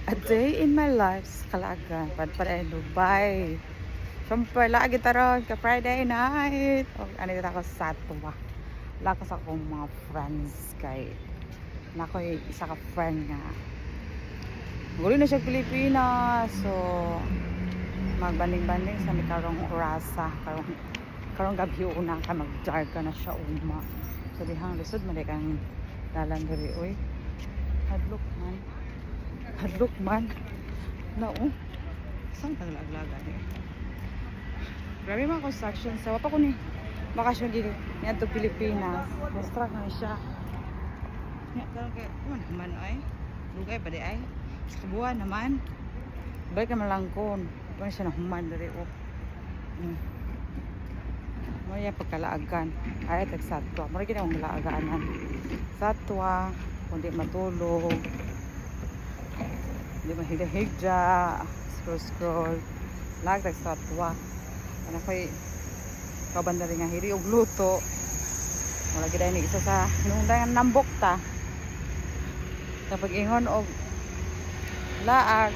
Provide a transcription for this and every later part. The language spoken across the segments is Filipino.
A day in my life sa Calagan, padpad Dubai. Siyempre, lagi taron ka Friday night. O, ano dito ako sa Satwa. Lakas akong mga friends kay nako isa ka friend nga. Guli na siya Pilipinas. So, magbanding-banding sa karong orasa. Karong gabi una ka mag-jar ka na siya uma. So, dihang lisod, mali kang dalan diri. Uy, hadlok man. Hadlok man. Nao. Saan kang laglagan eh? Grabe mga construction. Sa wapa ko ni bakasyon gini. Yan to Pilipinas. Distract na siya. Yan, karong kaya, ano naman ay? Lugay ba di ay? Sa kabuhan naman. Balik naman lang ko. Ano siya na human dari o. Maya pagkalaagan. Ay, tagsatwa. Mara gina mong laagaanan. Satwa. Kundi matulog. Hindi mahigda-higda. Scroll. Lag tagsatwa. Ano ko'y kabanda rin nga hiri og luto. Wala gina ni isa sa nundangan nambok ta. Kapag ingon og laag.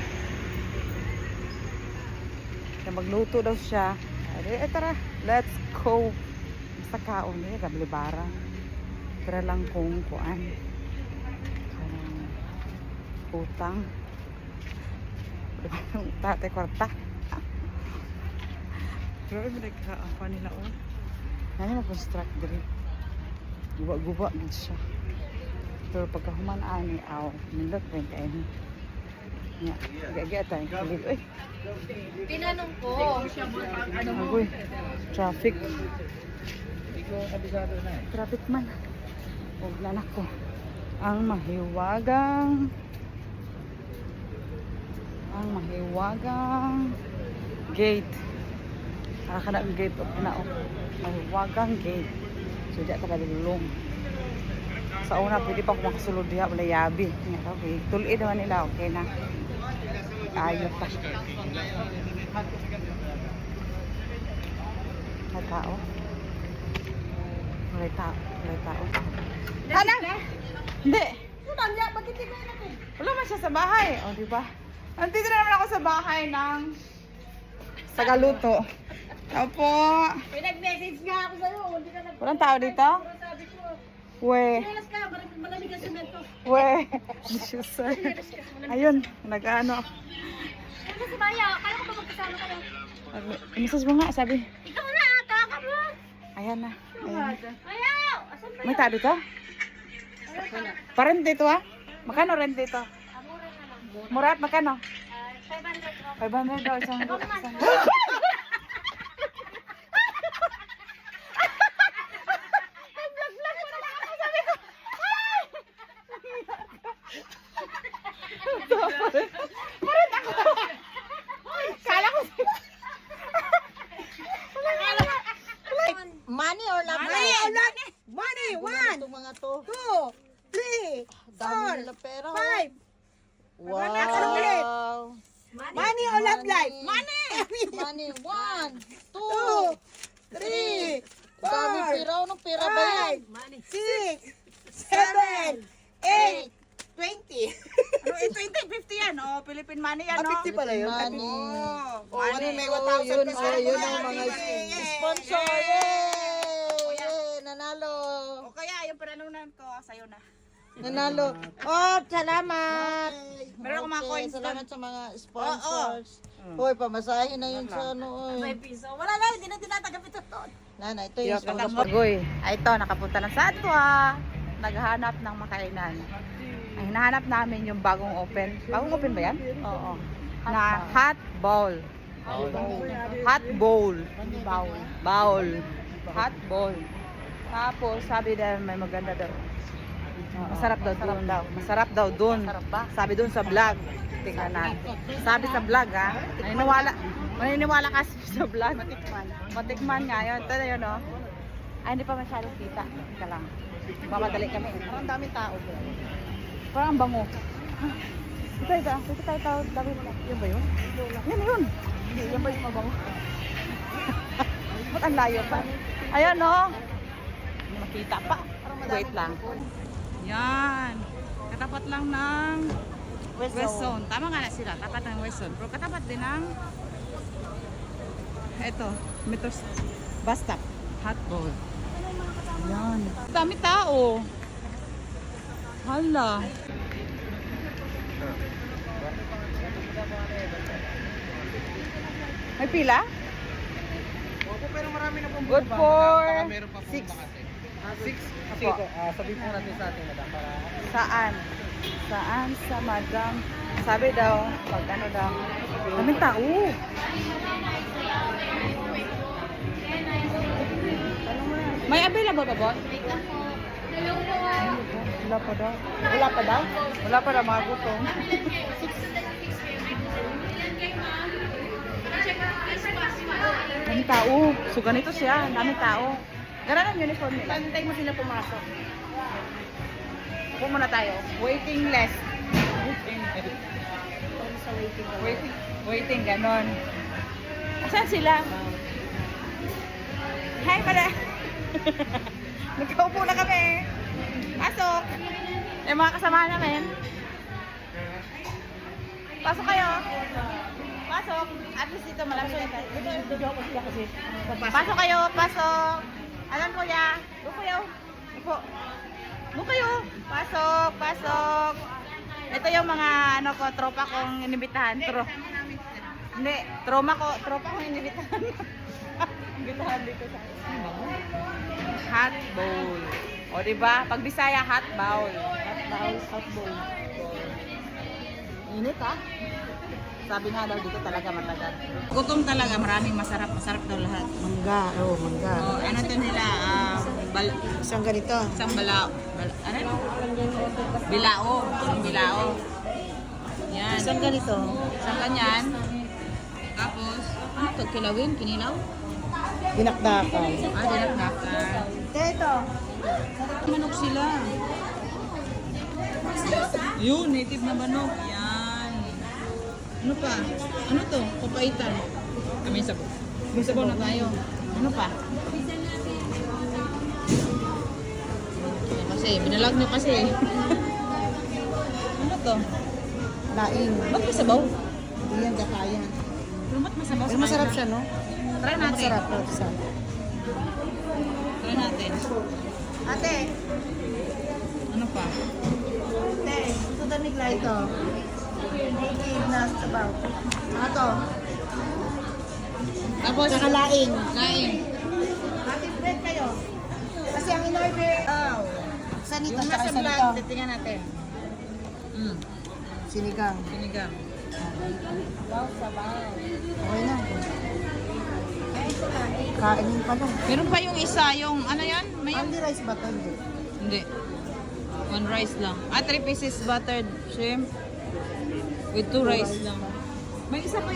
Na magluto daw siya. Ay, tara, let's go. Basta kaon eh, kablibaran. Tara lang kung kuan. Utang. Yung tate kwarta. Grabe mo nagkaapan nila o. Nani na-construct diri. Guba-guba din siya. Pero pagkahuman ani aw, nindot rin kayo ni. Nga, gagaya tayo. Uy! Tinanong ko. Agoy, traffic. Traffic man. Huwag na ko. Ang mahiwagang gate. Ka na ang gate o pinaok. Mahiwagang gate. So, diya ka palulong. Sa una, pwede pa ako makasulod diya. Wala yabi. Okay. Tuloy naman nila. Okay na. Ayaw pa. May tao. May tao. Ano? Hindi. Wala man siya sa bahay. O, diba? Nandito na naman ako sa bahay ng Sagaluto. Opo. May nag-message nga ako sa'yo. Hindi ka nag- Walang tao dito? Sabi ko, We. "Silas ka, malamig ang semento." We. Sir. Ayun. Nag-ano. Ano si Maya? Kaya ko ba magkasama kayo? Inisas mo nga, sabi. Ikaw na, taka mo! Ayan na. Ayan. Ayaw! Asan ba May tao dito? Parang dito ah. Magkano rent dito? Amore na lang. Murat, magkano? 500 ko. 500 daw isang. Kala ko Money or love life? Money, one, Itong mga to. 2, 3, Dami nila pera. oh. 5. Wow. Money or love life? Money. Money. 1, 2, 2, 3, Dami 4, pera. Anong pera ba yan? 6, 7, 8, 20. Ano, 20, 50 yan, oh. Philippine money yan, no? 50 pala yun. Money. Oh, Oh, ano, may Oh, 1,000 yun, pesos. oh, yun ang mga Yay! sponsor. Yay! Yay! Nanalo. O kaya, yung pinanunan ko, sa'yo na. Nanalo. Oh, salamat. Meron akong mga coins Salamat sa mga sponsors. Hoy, pamasahin na yun sa ano. May Oy. piso. Wala na, hindi na tinatanggap ito. Nana, ito yung sponsor. Pagoy. Ay, ito, nakapunta na sa Atwa. Naghahanap ng makainan. Ay, hinahanap namin yung bagong open. Bagong open ba yan? Oo. Na hot bowl. Hot bowl. Bowl. Hot bowl. Tapos, sabi na may maganda daw. Masarap daw doon. Masarap daw doon. Sabi doon sa vlog. Tingnan natin. Sabi sa vlog ha. Maniniwala kasi sa vlog. Matikman nga yun. Ito na yun oh. Ay, hindi pa masyadong kita. Ika lang. Mamadali kami. Parang daming tao. Parang ang bango. Ito. Ito tayo. Dami mo lang. Yan ba yun? Yan. Yan ba yung mabango? Ba't ang layo pa? Ayan oh. Hindi makita pa. Wait lang. Yan. Katapat lang ng West Zone. Tama nga na sila. Tapat ng West Zone. Pero katapat din ng eto, Metro bus stop. Hot bowl. Yan. Dami tao. Hala. May pila? Opo, pero marami na pong Good for meron pa pong 6. bakante. 6? Apo. Sabihin po natin sa ating madam para... Saan? Saan sa madam? Sabi daw, pag ano daw. Daming tao. May available ba, boss? Wala pa daw. Wala pa daw? Wala pa daw, mga gutom. Daming tao. So, ganito siya. Daming tao. Ganun ang uniform nila. Pantay mo sila pumasok. Upo muna tayo. Waiting list. Waiting, ganon. Asan sila? Hi, pala. Nagkaupo na kami. Pasok. Yung mga kasama namin. Pasok kayo. Pasok. At least dito malamig tayo. Pasok kayo, pasok. Alam ko ya. Upo kayo. Upo. Upo kayo. Pasok, pasok. Ito yung mga ano ko, tropa kong inibitahan. Hindi, tropa kong inibitahan. Inibitahan dito sa hot bowl. O diba? Pag Bisaya, hot bowl. Hot bowl. Init ha? Sabi nga daw dito talaga matagal. Gutom talaga, maraming masarap daw lahat. Mangga, mangga. O, ano to nila? Isang ganito. Isang balao. Ano? Bilao. Isang bilao. Yan. Isang ganito. Isang ganyan. Tapos, ano to? Kilawin? Kinilaw? Dinakdakan. Dinakdakan. Ito. Manok sila. Yun, native na manok. Yan. Ano pa? Ano to? Papaitan. May sabaw. May sabaw na tayo. Ano pa? Kasi, binalag nyo kasi. Ano to? Laing. Ba't may sabaw? Hindi yan kakayan. Pero ba't masabaw Pero sa masarap kanila? siya, no? Try natin. Masarap. Masarap. Try natin. Ate. Ano pa? Ate. Ito danig lang ito. Native na sabaw. Ano to? Tapos, Tsaka laing. laing. Ate, bread kayo. Kasi ang in-order. Sanito. Yung nasa vlog, titingnan natin. Sinigang. Sinigang. Okay na. Kainin pa lang. Meron pa yung isa, yung ano yan? May Only rice ba ito? Hindi. One rice lang. 3 pieces buttered shrimp with 2 rice lang. May isa pa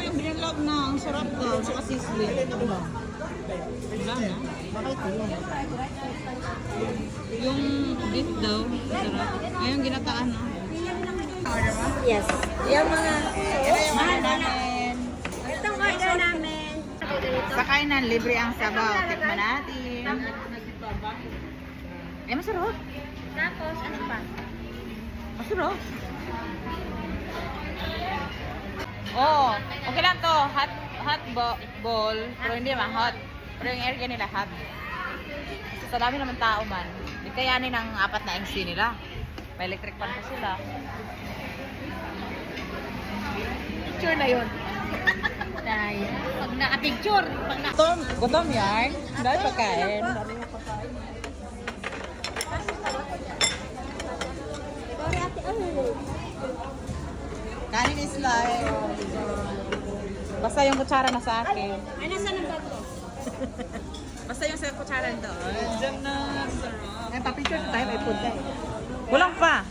yung binilog na ang sarap daw, tsaka sizzling. Wala na. Bakit yun? Yung beef daw, sarap. Ayun, ginataan na. Yes. Yung mga Mahal namin. itong order namin. Sa kainan, libre ang sabaw. Tikman natin. Eh, masarap. Tapos, ano pa? Masarap. Oh, okay lang to. Hot bowl. Pero hindi naman hot. Pero yung area nila hot. Sa dami naman tao man. Di kayanin ng 4 na MC nila. May electric fan pa sila. Picture na yun. Tayo. Pag naka-picture. Pag na... Gutom yan. Dahil pagkain. Sorry, ate. Kanin is live. Basta yung kutsara na sa akin. Ay, nasa ng bag ko? Basta yung sa kutsara doon. Diyan na. Sarap. Eh, papicture tayo. May food tayo. Kulang pa.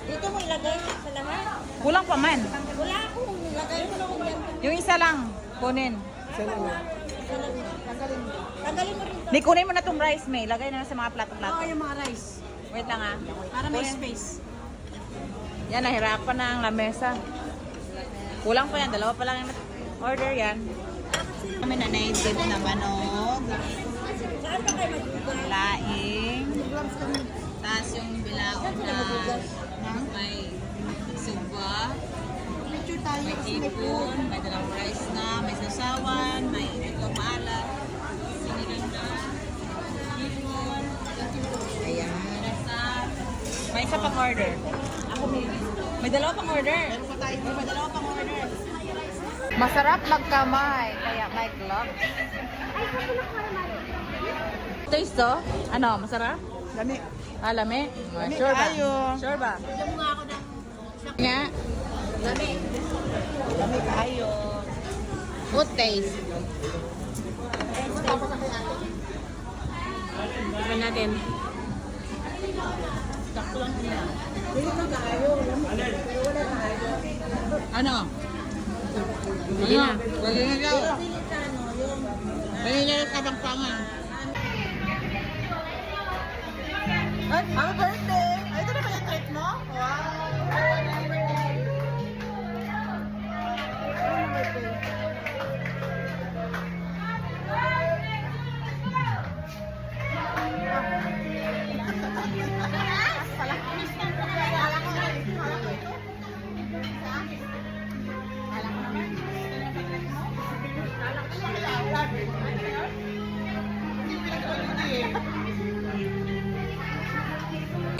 Dito mo ilagay sa lahat. Kulang pa man. Wala akong ilagay mo lang yan. Yung isa lang. Kunin. Tanggalin mo rin. Ni kunin mo na tong rice, May. Lagay na sa mga plato-plato. yung mga rice. Wait lang ah. Para may space. Yan, nahirapan na ang lamesa. Kulang pa yan. 2 pa lang yung order yan. Kami na native na manok. Saan pa kayo mag-ibig? Laing. Tapos yung bilao na may Diba? Picture tayo. May tipon, may dalawang rice na, may sasawan, may itlog maalat, sinigang na, tipon, ayan. May isa pang order. Ako may dalawa pang order. May dalawa pang order. Masarap magkamay, kaya may gloves. Taste to? Ano, masarap? Lami. Ah, lami? Lami Sure ba? kayo. Sure ba? Alam nga ako ng Nga. Lami kayo. Good taste. Tignan natin. Ano? Hindi na. Lagi na daw. Lagi na daw kabangpangan. Ay, happy birthday! Ay, ito na ba yung treat mo? Wow!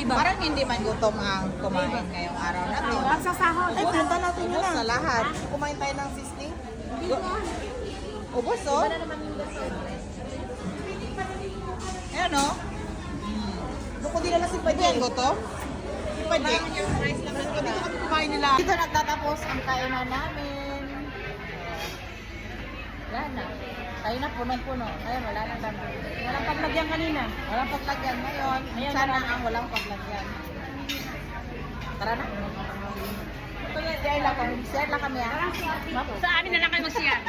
Parang hindi man gutom ang kumain ngayong araw na to. Magsasahod. Ay, pinunta natin yun Ubus na. sa lahat. Kumain tayo ng sisling. Ubus, oh. Ayan, oh. Doon ko din na si Pwede yan gutom? Pwede. Pwede ko kami kumain nila. Dito nagtatapos ang kainan namin. Wala na. Tayo na punong-puno. Ngayon wala na dami. Walang paglagyan kanina. Walang paglagyan ngayon. Ngayon, Sana wala na. ang walang paglagyan. Tara na. Share lang kami. Share lang kami ah. Sa amin na lang kayo mag-share.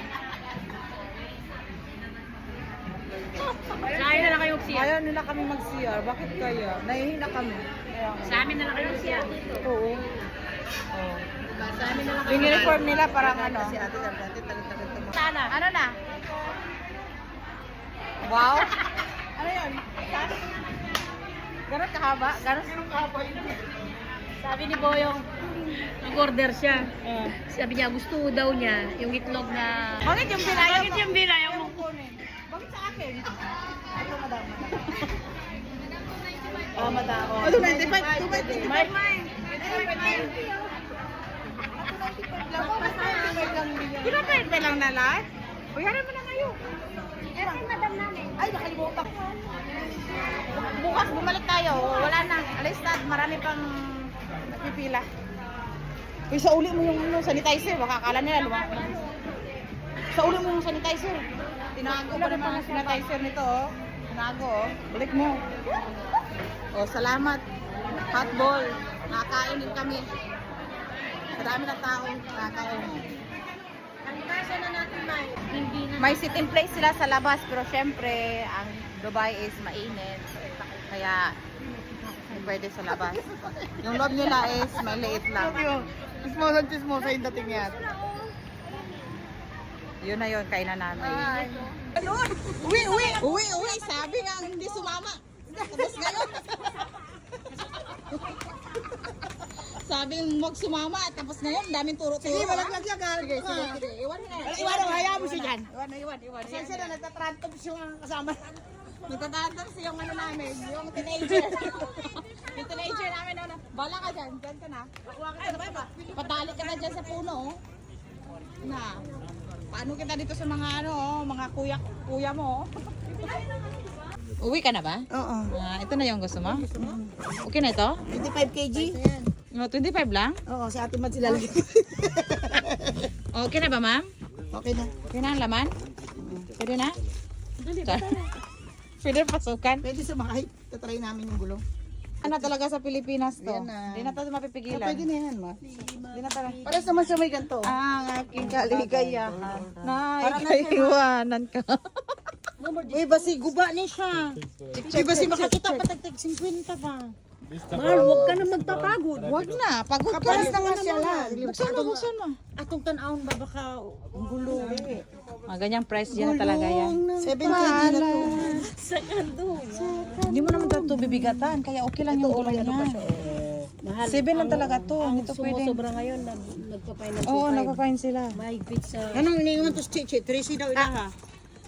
Sa amin na lang kayo mag-share. Ayaw nila kami mag-CR. Bakit kaya? Nahihina kami. Kaya, Sa amin na lang kayo mag-share. oo. Sa amin na lang kayo Yung uniform nila parang ano. Si ate, dati talit-talit mo. Sana. Ano na? Wow. Ano yun? Ganon kahaba? Ganon kahaba? Sabi ni Boyong, nag-order siya. Sabi niya, gusto daw niya yung itlog na... Bakit yung pinayaw Bakit yung binayaw mo? Bakit sa akin? Ano, madam? Oh, madam. Ano, 95? 25? Pinapente lang na lahat? Bayaran mo na ngayon. Ay, nakalimutan ko. Bukas bumalik tayo. Wala na. Alis na. Marami pang nagpipila. Uy, sa uli mo yung sanitizer. Baka akala nila lumang. Sa uli mo yung sanitizer. Tinago pa naman ang sanitizer nito. Oh. Tinago. Oh. Balik mo. Oh, salamat. Hotball. Nakakain din kami. Marami na tao. Nakakain. Hindi na. May sit in place sila sa labas pero syempre ang Dubai is mainit kaya hindi pwede sa labas. Yung loob nila is may liit lang. Chismosa yung dating yan. Yun na yun, kainan namin. Ano? Uwi. Sabi nga hindi sumama. Tapos ngayon. Sabi huwag sumama. Tapos ngayon, daming turo-turo. Sige, malaglag yan. Sige. Iwan mo na. Iwan, hayaan mo siya dyan. Iwan. Saan na nagtatrantom siya kasama? Nagtatatar siyang ano namin, yung teenager. Yung teenager namin, ano, bala ka dyan ka na. Patali ka na dyan sa puno, oh. Na, paano kita dito sa mga ano, oh, mga kuya mo, oh. Uwi ka na ba? Oo. Ito na yung gusto mo? Okay na ito? 25 kg? 25 lang? Oo, sa atin man sila lagi. Okay na ba ma'am? Okay na. Okay na ang laman? Pwede na? Pwede pasukan? Pwede sumakay. Tatry namin yung gulong. Ano talaga sa Pilipinas to? Yan na. Hindi na to mapipigilan. Pwede na yan, ma. Hindi na talaga. Pares naman siya may ganito. Ang aking kaligayahan. Naiiwanan ka. Uy, basi guba ni siya. Uy, basi makakita patagtag 50 pa. Mahal, huwag ka na magpapagod. Huwag na. Pagod ka. Kapares na nga siya lang. Buksan mo. Atong tanawon ba baka gulo. Ganyang price yan na talaga yan. 7 kg na to. Hindi mo naman ito bibigatan. Kaya okay lang yung gulong niya. Mahal. 7 lang talaga to. Hindi to pwede. Sumusobra ngayon, nagpapain ng Oo, 2.5. nagpapain sila. Mahigpit sa... Anong iniwan to si Chichi? 3 daw ilaha.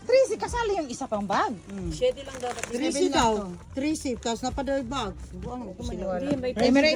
3 kasali yung isa pang bag. 7 lang dapat. 3 daw. 3 tapos napadaw bag. Buang, Hindi, may Emirate